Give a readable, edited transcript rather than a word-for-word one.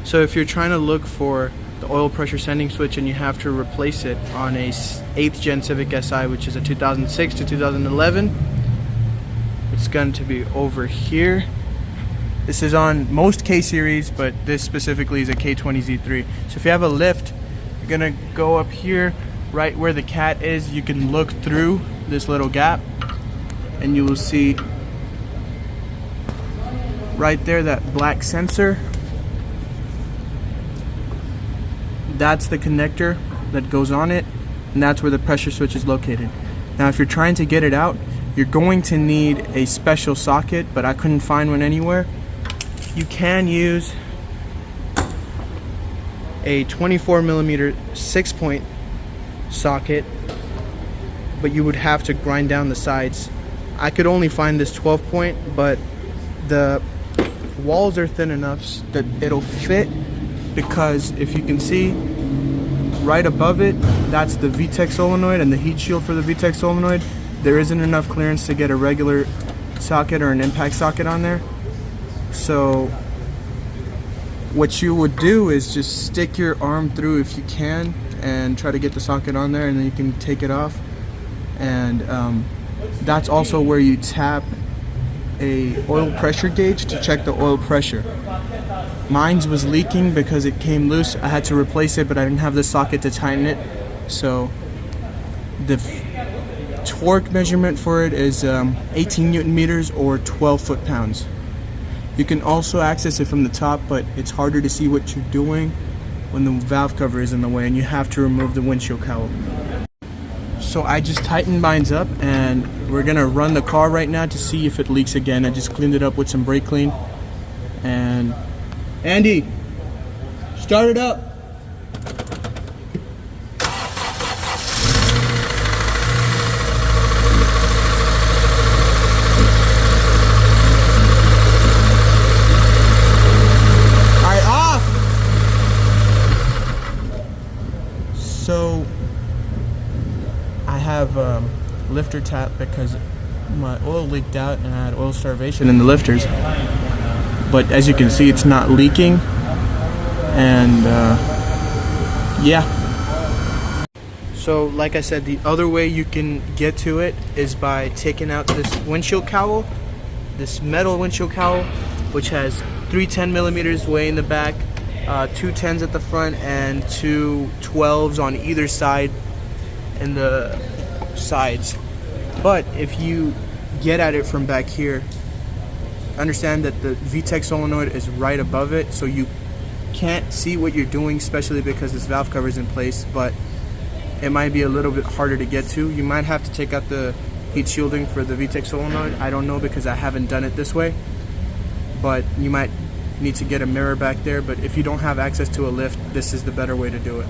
So if you're trying to look for the oil pressure sending switch and you have to replace it on a 8th gen Civic SI, which is a 2006 to 2011, it's going to be over here. This is on most K series, but this specifically is a K20Z3. So if you have a lift, you're gonna go up here, right where the cat is. You can look through this little gap and you will see right there that black sensor. That's the connector that goes on it, and that's where the pressure switch is located. Now if you're trying to get it out, you're going to need a special socket, but I couldn't find one anywhere. You can use a 24mm 6-point socket, but you would have to grind down the sides. I could only find this 12-point, but the walls are thin enough that it'll fit, because if you can see right above it, that's the VTEC solenoid and the heat shield for the VTEC solenoid. There isn't enough clearance to get a regular socket or an impact socket on there. So what you would do is just stick your arm through if you can and try to get the socket on there, and then you can take it off. And that's also where you tap a oil pressure gauge to check the oil pressure. Mine was leaking because it came loose. I had to replace it, but I didn't have the socket to tighten it. So the torque measurement for it is 18 Newton meters or 12 foot-pounds. You can also access it from the top, but it's harder to see what you're doing when the valve cover is in the way and you have to remove the windshield cowl. So I just tightened mine up, and we're gonna run the car right now to see if it leaks again. I just cleaned it up with some brake clean. And Andy, start it up. So I have lifter tap because my oil leaked out and I had oil starvation in the lifters. But as you can see, it's not leaking, and yeah. So like I said, the other way you can get to it is by taking out this windshield cowl, this metal windshield cowl, which has 3 10mm way in the back, 2 10s at the front, and 2 12s on either side in the sides. But if you get at it from back here, understand that the VTEC solenoid is right above it, so you can't see what you're doing, especially because this valve cover is in place, but it might be a little bit harder to get to. You might have to take out the heat shielding for the VTEC solenoid. I don't know, because I haven't done it this way, but you might need to get a mirror back there. But if you don't have access to a lift, this is the better way to do it.